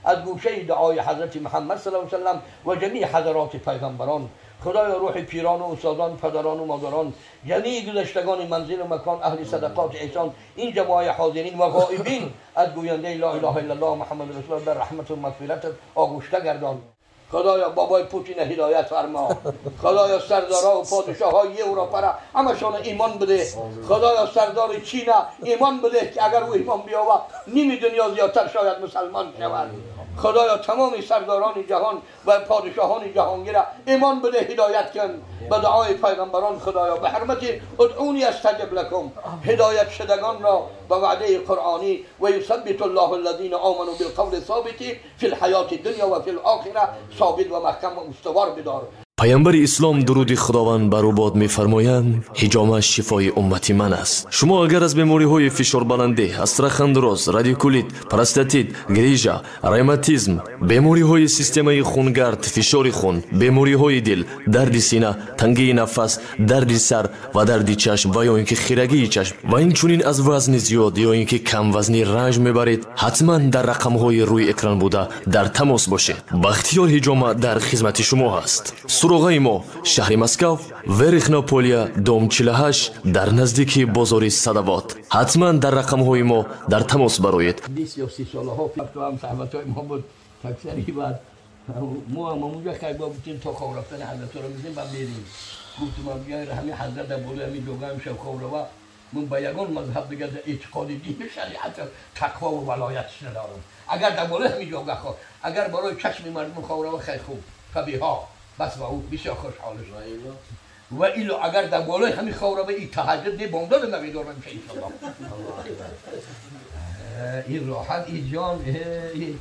از گوشه دعای حضرت محمد صلی الله علیه و سلم و جمیع حضرات پیغمبران، خدایا روح پیران و استادان، پدران و مادران، جمیع گذشتگان منزل و مکان، اهل صدقات احسان، این جماعت حاضرین و غایبین از گوینده لا اله الا الله محمد رسول الله در رحمت و مغفرت آغوشته گردان. خدایا بابای پوتین هدایت فرما، خدایا سردارا و پادشاهای اروپا را همشان ایمان بده، خدایا سردار چین ایمان بده که اگر او ایمان بیاورد نیم دنیا زیادتر شاید مسلمان شود. خدایا تمام سرداران جهان و پادشاهان جهانگیر ایمان بده، هدایت کن به دعای پیغمبران. خدایا به حرمت ادعونی استجب لکم، هدایت شدگان را به وعده قرآنی و یثبت الله الذین آمنوا بالقول ثابت فی الحیات الدنیا و فی الاخره ثابت و محکم و استوار بدار. پیامبر اسلام درود خداوند بر او باد می‌فرمایند حجامش شفای امتی من است. شما اگر از بیماری‌های فشار بلندی، استرخان دراز، رادیکولیت، پروستات، گریژا، روماتیسم، بیماری‌های سیستم خونگرد، فشار خون، بیماری‌های دل، درد سینه، تنگی نفس، درد سر و درد چشم و یا اینکه خیرگی چشم و اینچنین از وزن زیاد یا اینکه کم وزنی رنج میبرید، حتما در رقم‌های روی اکران بوده در تماس باشید. بختیار حجامه در خدمت شما است. سراغای ما شهر مسکو، ورخناپولیا، دام 48 در نزدیکی بازار صدوات. حتما در رقم‌های ما در تماس برایید. 20 سالها تو هم صحبت‌های ما بود تکثری بعد ما اونجا که با بودیم تا خواب رفتن حضرت رو می‌دیم بعد میریم. گفتم بیاین همین حضرت بالا همین جوگا هم شب خواب رو من با یگان مذهب دیگه اعتقاد دین شریعت تقوا و ولایتش ندارم. اگر در بالا همین جوگا خواب اگر برای چشم مردم خواب رو خیلی خوب فبیها بس با او بسیار خوشحالش و ایلو اگر در بالای همین خواب به این تهجد دی بامداد نمیدارم که ایشالله این راحت این جان این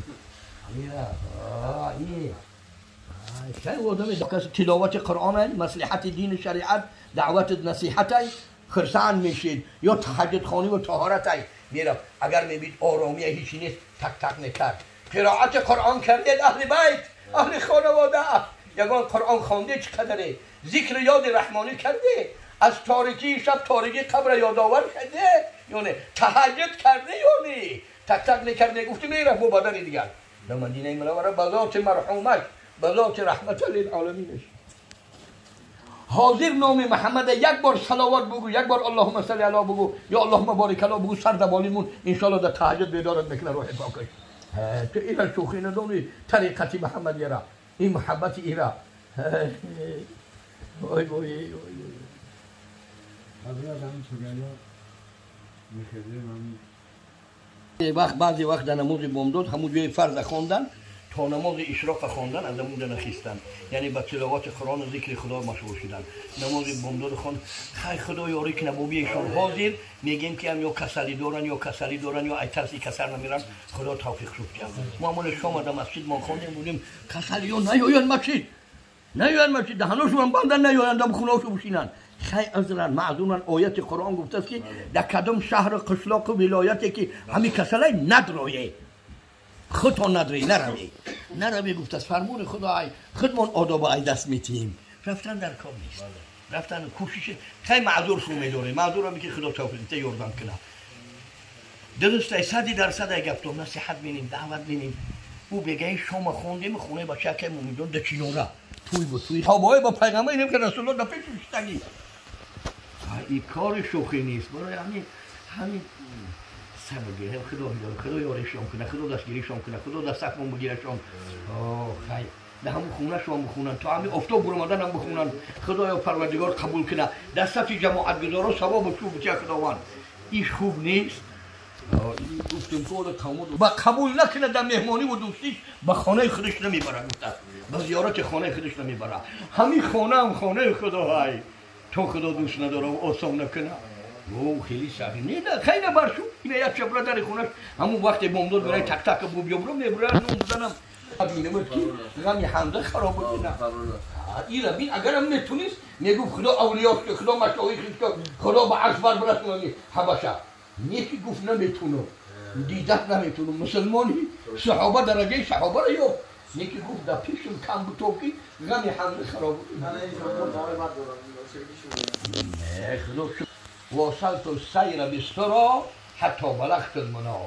خیلی آدم تلاوت قرآن، مصلحت دین شریعت، دعوت نصیحت خرسان میشید یا تهجد خانی و طهارت میرفت. اگر میبید آرامی هیچی نیست تک تک نکرد. قرائت قرآن کردید اهل بیت، اهل خانواده یگان قرآن خوانده چقدره، ذکر یاد رحمانی کرده، از تاریکی شب تاریکی قبر یادآور کرده، یعنی تهجد کرده، یعنی تک تک نکرده. گفتی میره با بدن دیگر در مدینه منوره به ذات مرحومش، به ذات رحمت للعالمینش. حاضر نام محمد یک بار صلوات بگو، یک بار اللهم صل علی بگو یا اللهم بارک علی بگو، سر دبالیمون ان شاء الله در تهجد بیدارت میکنه روح پاکش. تو این شوخی ندونی طریقت محمد را، این محبت ایرا. وای وای وای بعضی وقت در نماز بامداد همون جای فرض خواندن تا نماز اشراق خواندن از نماز نخیستن، یعنی با تلاوت قرآن و ذکر خدا مشغول شدن. نماز بامداد خوان خیر خدا یاری که نبویشون حاضر میگیم که هم یا کسلی دارن یا ای ترسی کسر نمیرن، خدا توفیق شد کرد. معمول شام در مسجد ما خواندیم بودیم کسلی ها نیاین مسجد دهناشون بندن نیاین در خونهاشو بشینن. خیلی عذرن معذورن. آیت قرآن گفته است که در کدام شهر قشلاق و ولایتی که همین کسلی ندرایه خودتان نداری نروی گفت از فرمون خدا خودمان آداب ای دست میتیم. رفتن در کام نیست، رفتن کوشش خیلی معذور شو میداره. معذور هم که خدا توفیق یاردن کنه. درسته 100% گفتم نصیحت بینیم دعوت بینیم. او بگه شما خوندیم خونه با شکل مومیدون دچینوره توی تابای با پیغمبر اینیم که رسول الله در پیش شدگی. این کار شوخی نیست. برای همین سر بگیره خدا یاریشان کنه، خدا دستگیریشان کنه، خدا دستکمون بگیرشان. خیلی در همون خونه شما بخونن تا همین افتاب برمادن هم بخونن. خدایا پروردگار قبول کنه. دستت جماعت گذارا ثواب شو بچه خداوند. ایش خوب نیست. گفتم کار کامود با قبول نکنه در مهمانی و دوستیش به خانه خودش نمیبره، به زیارت خانه خودش نمیبره. همین خانه هم خانه خدا های تو خدا دوست نداره و آسان نکنه. او خیلی سختی نه خیلی برشو اینه یک چپره در خونش همون وقت بامداد برای تک تک بو بیابرم نبره نون بزنم بینم که غمی حمزه خراب بود. نه این را بین اگر هم نتونست میگو خدا اولیاش خدا مشایخش خدا به عرش بر برسونه حبشه. یکی گفت نمیتونم دیدت نمیتونم. مسلمانی صحابه درجه صحابه را یافت. یکی گفت در پیشم کم بتوکی غمی حمزه خراب بود. نه خدا واصلت السیر بسترا حتی بلغت المنا.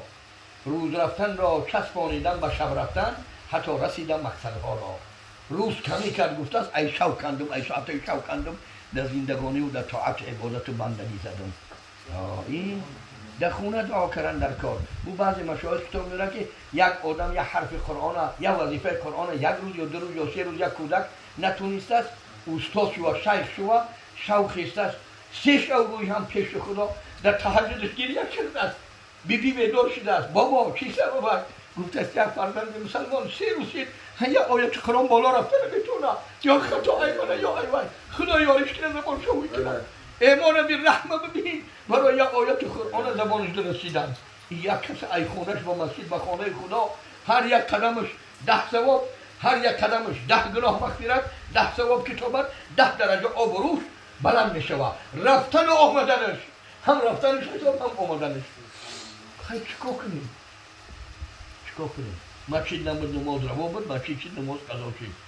روز رفتن را چسبانیدم به شب رفتن، حتی رسیدم مقصدها را. روز کمی کرد گفته است ای شوکندم، ای ساعت شوکندم، در زندگانی و در طاعت عبادت و بندگی زدم. این در خونه دعا کردن در کار. او بعضی مشایخ کتاب میاره که یک آدم یک حرف قرآن یا وظیفه قرآن یک روز یا 2 روز یا 3 روز یک کودک نتونست است، استاد شو شیخ شو شوق است 3 شب روز هم پیش خدا در تهجدش گریه کرده است. بی بیدار شده است. بابا چی سبب است؟ گفته است یک فرزند مسلمان 3 روز یا آیت قرآن بالا رفته نمیتونه، یا خطا ایمانه یا ایوان خدا یارش کنه زبان شو میکنه. ایمان بی رحمه ببین برای یک آیت قرآن زبانش رسیدن. یک کس ای خونش با مسجد به خانه خدا هر یک قدمش 10 ثواب، هر یک قدمش 10 گناه مغفرت، 10 ثواب کتابت، 10 درجه آب و روح بلند میشوه. رفتن و آمدنش، هم رفتنش حساب هم آمدنش. خیلی چیکار کنیم؟ چیکار کنیم؟ مسجد نبود نماز روا بود، مسجد چید نماز قضا چید.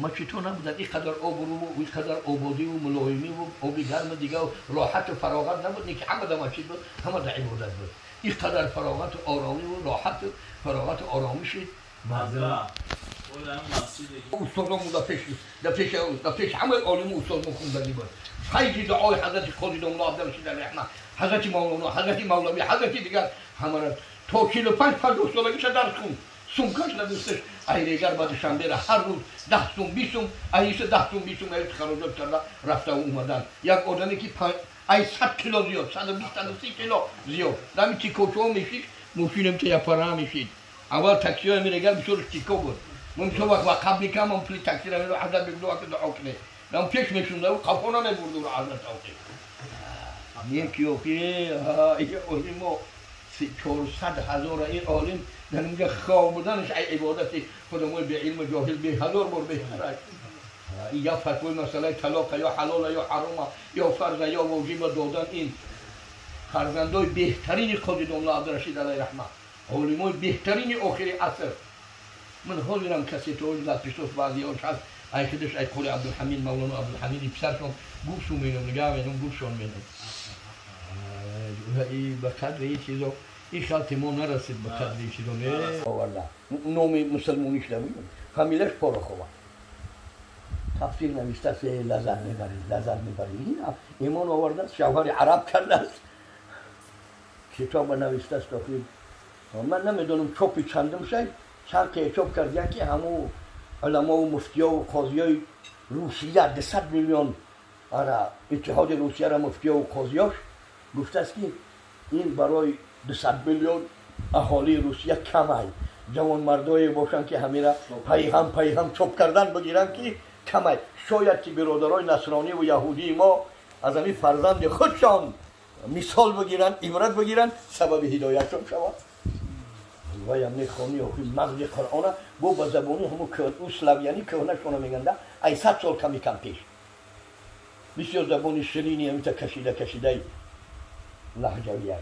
مسجد تو نبودن اینقدر آب و روح و اینقدر آبادی و ملایمی و آبی گرم دیگه و راحت و فراغت نبود. نیک همه در مسجد بود، همه در عبادت بود. اینقدر فراغت و آرامی و راحت و فراغت و آرامی شد. استادم در پیش همه عالم و استاد مخوندنی بود. خیلی دعای حضرت قاضی داملا عبدالرشید علیه رحمه، حضرت مولانا، حضرت مولوی، حضرت دیگر همه را تا 45 50 سالگیش درس خوند. سومکش نداشتش. ایریگر بعد شنبه هر روز 10 سوم 20 سوم ایش 10 سوم 20 سوم ایش خراجات کرده رفته و اومدن. یک آدمی که 100 کیلو زیاد 120 تا 130 کیلو زیاد نمی تیکوچو میشید ماشینم که پرا میشید. اول تاکسی ها میرگر بسیارش تیکو بود. من تو وقت قبلی کم هم پلی تاکسی را میرو حضرت بگدو وقت دعا کنه نم پیش میشونده و قفانا نبرده رو حضرت آقی یکی اوکی ای عالم 400,000 این عالم در اینجا خواه بودنش ای عبادتی خودمون به علم جاهل به 1000 بار بهتره. یا فتوی مسئله طلاق یا حلال یا حرام یا فرض یا واجب دادن این فرزندای بهترین قاضی داملا عبدالرشید علیه رحمه، علمای بهترین آخر عصر. من حال میرم کسی تو لطفیشتوس بعضی هاش هست ای خودش ای قول عبدالحمید مولانا عبدالحمید پسرشون گوشو میرم نگاه میرم گوششون میرم. این به قدر این چیزا این خلط ما نرسید به قدر این چیزا نه آورده. نام مسلمونیش نمیدون فامیلش پاراخوه تفسیر نوشته است لذت میبرید لذت میبرید. این ایمان آورده است شوهر عرب کرده است کتاب نوشته است داخل. من نمیدونم چوپی چندم شد چند چوب کرد یکی همو علما و مفتیا و قاضی های روسیه 200 میلیون اتحاد روسیه را مفتیا و قاضیاش گفته است که این برای 200 میلیون اهالی روسیه کمه. جوان مردایی باشن که همین را پی هم چوب کردن بگیرن که کمه. شاید که برادرای نصرانی و یهودی ما از همین فرزند خودشان مثال بگیرن عبرت بگیرن سبب هدایتشون شود. و هم میخوانی و مغز قرآن با به زبانی همون اسلویانی که اونشون میگنده ای 100 سال کمی کم پیش بسیار زبانی شیرینی همیتا کشیده لحجویه.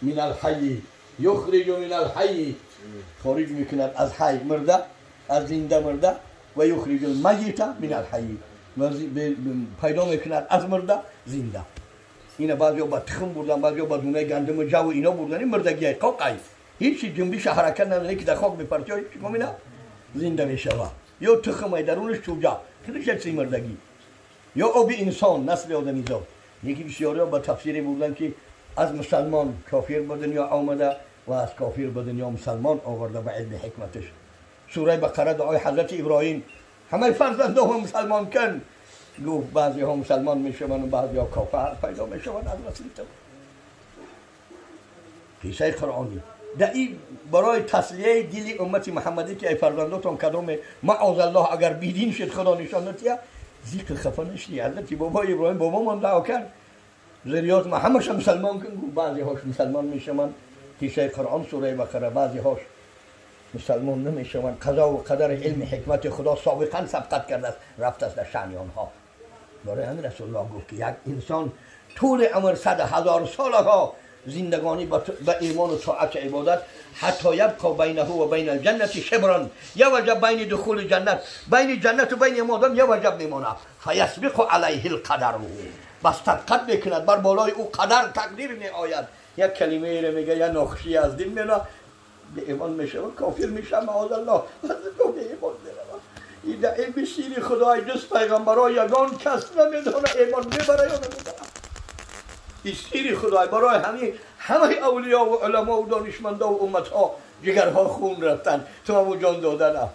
من الحی یخرج من الحی خارج میکند از حی مرده از زنده مرده و یخرج المیت من الحی پیدا میکند از مرده زنده. اینا بعضیا با تخم بردن بعضیا با دونه گندم جو اینا بردن مردگی قاقای هیچ جنبش حرکت نداره که در خاک بپرچه چیکار میکنه زنده میشوه. یا تخم درونش چوجا خودش چی مردگی یا آب انسان نسل آدمی زاد. یکی بسیارا با تفسیر بردن که از مسلمان کافر به دنیا آمده و از کافر به دنیا مسلمان آورده به علم حکمتش. سوره بقره دعای حضرت ابراهیم همه فرزندان هم مسلمان کن گفت بعضی ها مسلمان میشوند و بعضی ها کافر پیدا میشوند از رسول تو. قصه قرآنی در این برای تسلیه دل امت محمدی که ای فرزنداتون کدام معاذ الله اگر بیدین شد خدا نشان ندهد ذکر خفه نشی. حضرت بابا ابراهیم بابا من دعا کرد ذریات ما همش مسلمان کن گفت بعضی هاش مسلمان میشوند. قصه قرآن سوره بقره بعضی هاش مسلمان نمیشوند. قضا و قدر علم حکمت خدا سابقا سبقت کرده است رفت است در شأن آنها. برای همین رسول الله گفت که یک انسان طول عمر 100,000 سالها زندگانی به ایمان و طاعت عبادت حتی یبقى بینه و بین الجنة شبرا یه وجب بین دخول جنت بین جنت و بین آدم یه وجب میمونه فیسبق علیه القدر بس طبقت میکند بر بالای او قدر تقدیر میآید یک کلمه رو میگه یا نقشی از دین مینا به ایمان میشه و کافر میشه معاذ الله به ایمان میره این علم سیری خدای جز پیغمبرای یگان کس نمیدونه ایمان میبره یا نمیبره این سیری خدای برای همه اولیاء و علما و دانشمندا و امتها جگرها خون رفتن تو جان دادن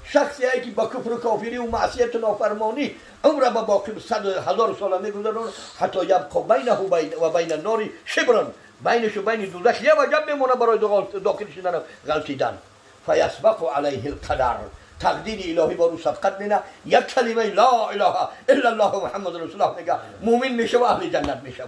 شخصی هایی که با کفر و کافری و معصیت و نافرمانی عمر با باقی 100,000 سال میگذرن حتی یبقى بینه و بین النار شبرا بینش و بین دوزخ یه وجب میمونه برای داخل شدن غلطیدن فیسبق علیه القدر تقدیر الهی با رو سبقت میکنه یک کلمه لا اله الا الله محمد رسول الله میگه مؤمن میشه و اهل جنت میشه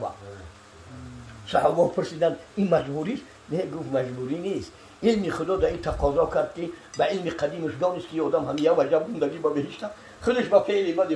صحابه پرسیدن این مجبوری است؟ نه گفت مجبوری نیست علم خدا در این تقاضا کرد که به علم قدیمش دانست که آدم هم یه وجب موندگی با بهشت خودش با فعل بد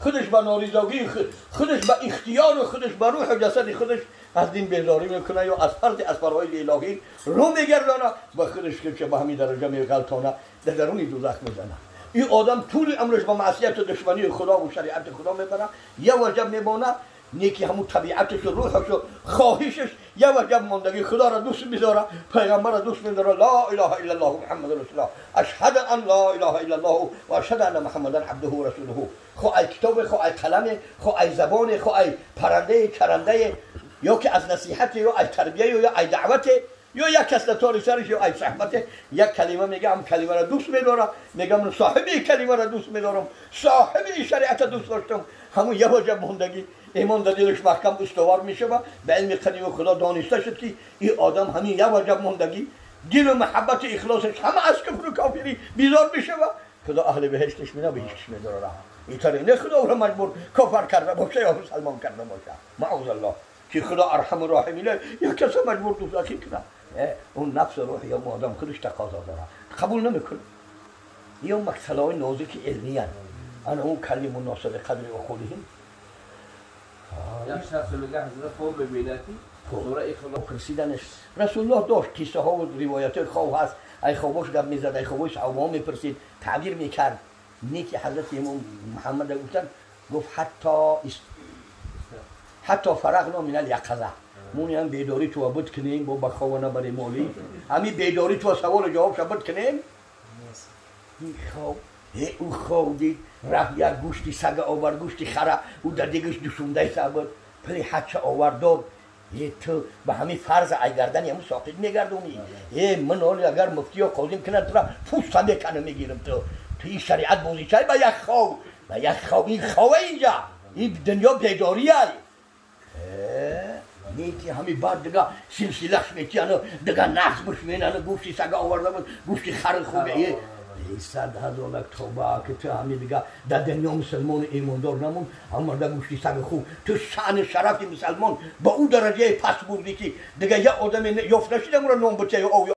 خودش با ناریزاگی خودش با اختیار و خودش با روح و جسد خودش از دین بیزاری میکنه یا از فرض الهی رو میگردانه با خودش که به همین درجه میغلطانه در درون دوزخ میزنه این آدم طول عمرش با معصیت و دشمنی خدا و شریعت خدا میبره یه وجب میمونه نیکی همون طبیعتش و روحش و خواهشش یه وجب ماندگی خدا را دوست میداره پیغمبر را دوست میداره لا اله الا الله محمد رسول الله اشهد ان لا اله الا الله و اشهد ان محمدا عبده و رسوله خو ای کتاب خو ای قلم خو ای زبان خو ای پرنده چرنده یا که از نصیحت یا ای تربیه یا ای دعوت یا یک کس لطاری سرش یا ای صحبت یک کلمه میگم کلمه را دوست میدارم میگم صاحب کلمه را دوست میدارم صاحب شریعت دوست داشتم همون یه وجب ماندگی ایمان در دلش محکم استوار میشه و به علم قدیم خدا دانسته شد که این آدم همین یه وجب ماندگی دل و محبت اخلاصش همه از کفر و کافری بیزار میشه و خدا اهل بهشتش میده بهشتش میداره اینطوری نه خدا رو مجبور کافر کرده باشه یا مسلمان کرده باشه معاذ الله که خدا ارحم الراحمین یا کسی مجبور دوزخی کنه اون نفس روح یا آدم خودش تقاضا داره قبول نمیکنه یا مسائل نازک علمی ان انا اون کلمه مناسب قدر عقولهم یک شخص میگه حضرت خواب ببینتی سوره اخلاص پرسیدنش رسول الله داشت کیسه ها و روایت خواب هست ای خوابش گپ میزد ای خوابش صحابه میپرسید تعبیر میکرد نیکی حضرت امام محمد گفتن گفت حتی فرغنا من الیقظه مونی هم بیداری تو عبد کنیم با بخوانه برای مولی همین بیداری تو سوال جواب شبت کنیم این خواب او خواب دید رفت یک گوشتی سگ آورد گوشتی خره او در دیگش دوشونده سبت پلی حچه آورد داد تو به همین فرض ایگردن همون ساقید میگردونی من حالی اگر مفتی ها قاضیم کنن تو را پوست هم کنه میگیرم تو این شریعت بازی چای با یک خواب این خواه اینجا این دنیا بیداریه نیتی همین بعد دیگه سلسلهش میتیانه دیگه نقص بشمینه گوشتی سگ آورده بود گوشتی خر خوبه 100,000 توبه که تو همین دیگه در دنیا مسلمان ایماندار نمون اما در گوشتی سگ خوب تو شأن شرف مسلمان با او درجه پس بودی که دیگه یه آدم یافت نشیدم را نام بچه او